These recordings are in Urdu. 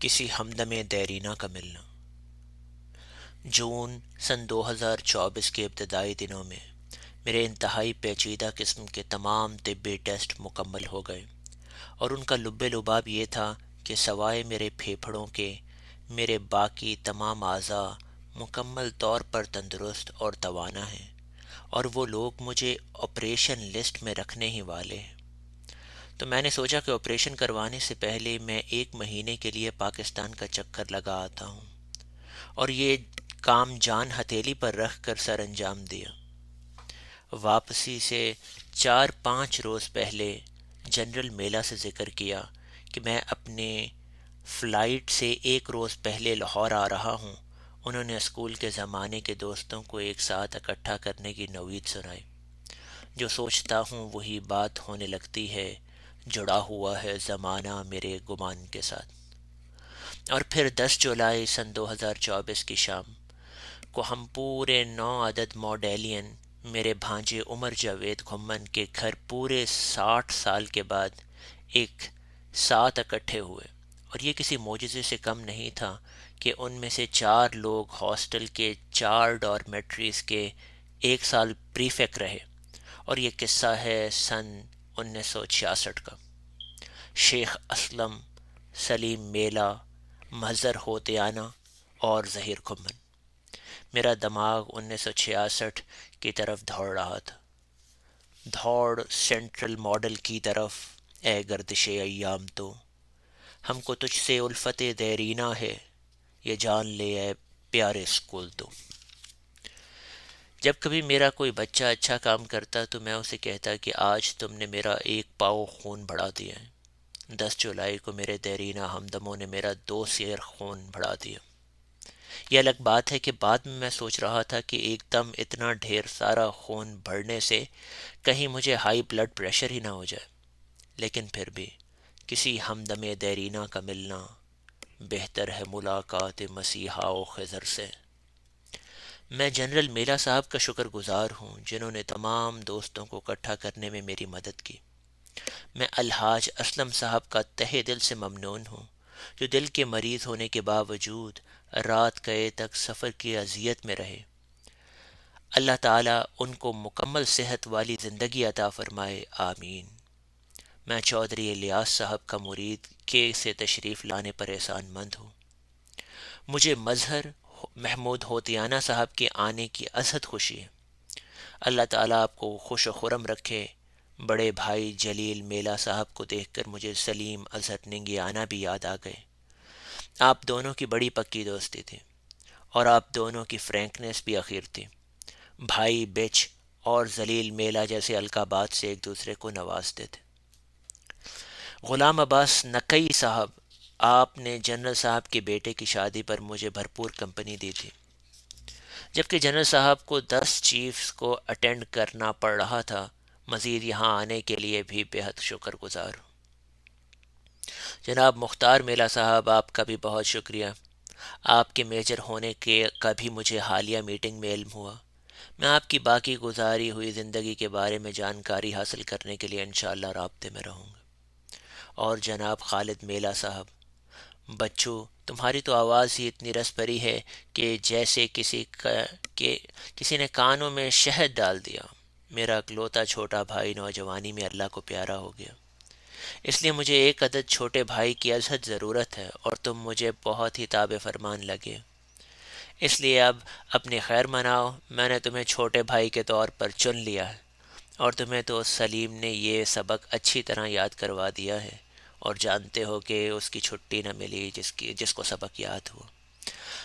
کسی ہمدم دیرینہ کا ملنا۔ جون سن 2024 کے ابتدائی دنوں میں میرے انتہائی پیچیدہ قسم کے تمام طبی ٹیسٹ مکمل ہو گئے، اور ان کا لب لباب یہ تھا کہ سوائے میرے پھیپھڑوں کے میرے باقی تمام اعضاء مکمل طور پر تندرست اور توانا ہیں، اور وہ لوگ مجھے آپریشن لسٹ میں رکھنے ہی والے ہیں۔ تو میں نے سوچا کہ آپریشن کروانے سے پہلے میں 1 مہینے کے لیے پاکستان کا چکر لگا آتا ہوں، اور یہ کام جان ہتھیلی پر رکھ کر سر انجام دیا۔ واپسی سے 4-5 روز پہلے جنرل میلہ سے ذکر کیا کہ میں اپنے فلائٹ سے 1 روز پہلے لاہور آ رہا ہوں۔ انہوں نے اسکول کے زمانے کے دوستوں کو ایک ساتھ اکٹھا کرنے کی نوید سنائی۔ جو سوچتا ہوں وہی بات ہونے لگتی ہے، جڑا ہوا ہے زمانہ میرے گمان کے ساتھ۔ اور پھر 10 جولائی سن 2024 کی شام کو ہم پورے 9 عدد ماڈیلین میرے بھانجے عمر جاوید گھمن کے گھر پورے 60 سال کے بعد ایک ساتھ اکٹھے ہوئے، اور یہ کسی معجزے سے کم نہیں تھا کہ ان میں سے 4 لوگ ہاسٹل کے 4 ڈارمیٹریز کے 1 سال پریفیکٹ رہے۔ اور یہ قصہ ہے سن 1966 کا۔ شیخ اسلم، سلیم میلہ، مظہر ہوتیانہ اور ظہیر گھمن۔ میرا دماغ 1966 کی طرف دوڑ رہا تھا، دوڑ سینٹرل ماڈل کی طرف۔ اے گردش ایام تو ہم کو تجھ سے الفت دیرینہ ہے، یہ جان لے اے پیارے اسکول تو۔ جب کبھی میرا کوئی بچہ اچھا کام کرتا تو میں اسے کہتا کہ آج تم نے میرا 1 پاؤ خون بڑھا دیا ہے۔ 10 جولائی کو میرے دیرینہ ہمدموں نے میرا 2 سیر خون بڑھا دیا۔ یہ الگ بات ہے کہ بعد میں سوچ رہا تھا کہ ایک دم اتنا ڈھیر سارا خون بڑھنے سے کہیں مجھے ہائی بلڈ پریشر ہی نہ ہو جائے، لیکن پھر بھی کسی ہمدم دیرینہ کا ملنا بہتر ہے ملاقات مسیحا و خضر سے۔ میں جنرل میلہ صاحب کا شکر گزار ہوں جنہوں نے تمام دوستوں کو اکٹھا کرنے میں میری مدد کی۔ میں الحاج اسلم صاحب کا تہہ دل سے ممنون ہوں، جو دل کے مریض ہونے کے باوجود رات گئے تک سفر کی اذیت میں رہے۔ اللہ تعالیٰ ان کو مکمل صحت والی زندگی عطا فرمائے، آمین۔ میں چودھری الیاس صاحب کا مرید کے سے تشریف لانے پر احسان مند ہوں۔ مجھے مظہر محمود ہوتیانہ صاحب کے آنے کی ازحد خوشی ہے۔ اللہ تعالیٰ آپ کو خوش و خرم رکھے۔ بڑے بھائی جلیل میلہ صاحب کو دیکھ کر مجھے سلیم اظہر ننگیانہ بھی یاد آ گئے۔ آپ دونوں کی بڑی پکی دوستی تھی، اور آپ دونوں کی فرینکنیس بھی اخیر تھی۔ بھائی بچ اور ذلیل میلہ جیسے القابات سے ایک دوسرے کو نوازتے تھے۔ غلام عباس نقی صاحب، آپ نے جنرل صاحب کے بیٹے کی شادی پر مجھے بھرپور کمپنی دی تھی، جبکہ جنرل صاحب کو 10 چیفز کو اٹینڈ کرنا پڑ رہا تھا۔ مزید یہاں آنے کے لیے بھی بہت شکر گزار ہوں۔ جناب مختار میلہ صاحب، آپ کا بھی بہت شکریہ۔ آپ کے میجر ہونے کے کا بھی مجھے حالیہ میٹنگ میں علم ہوا۔ میں آپ کی باقی گزاری ہوئی زندگی کے بارے میں جانکاری حاصل کرنے کے لیے انشاءاللہ رابطے میں رہوں گا۔ اور جناب خالد میلہ صاحب، بچوں، تمہاری تو آواز ہی اتنی رس بھری ہے کہ جیسے کسی نے کانوں میں شہد ڈال دیا۔ میرا اکلوتا چھوٹا بھائی نوجوانی میں اللہ کو پیارا ہو گیا، اس لیے مجھے 1 عدد چھوٹے بھائی کی ازحد ضرورت ہے، اور تم مجھے بہت ہی تابع فرمان لگے۔ اس لیے اب اپنی خیر مناؤ، میں نے تمہیں چھوٹے بھائی کے طور پر چن لیا ہے، اور تمہیں تو سلیم نے یہ سبق اچھی طرح یاد کروا دیا ہے، اور جانتے ہو کہ اس کی چھٹی نہ ملی جس کو سبق یاد ہوا۔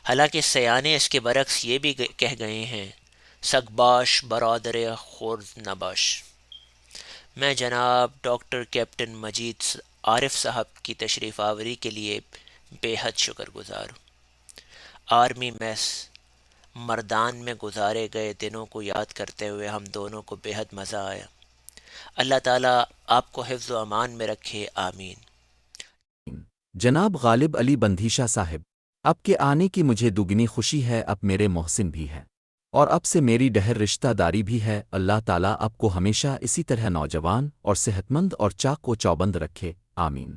حالانکہ سیانے اس کے برعکس یہ بھی کہہ گئے ہیں، سگباش برادر خورد نباش۔ میں جناب ڈاکٹر کیپٹن مجید عارف صاحب کی تشریف آوری کے لیے بے حد شکر گزار ہوں۔ آرمی میس مردان میں گزارے گئے دنوں کو یاد کرتے ہوئے ہم دونوں کو بے حد مزہ آیا۔ اللہ تعالیٰ آپ کو حفظ و امان میں رکھے، آمین۔ جناب غالب علی بندھیشا صاحب، اب کے آنے کی مجھے دگنی خوشی ہے، اب میرے محسن بھی ہے، اور اب سے میری ڈہر رشتہ داری بھی ہے۔ اللہ تعالیٰ آپ کو ہمیشہ اسی طرح نوجوان اور صحت مند اور چاق و چوبند رکھے، آمین۔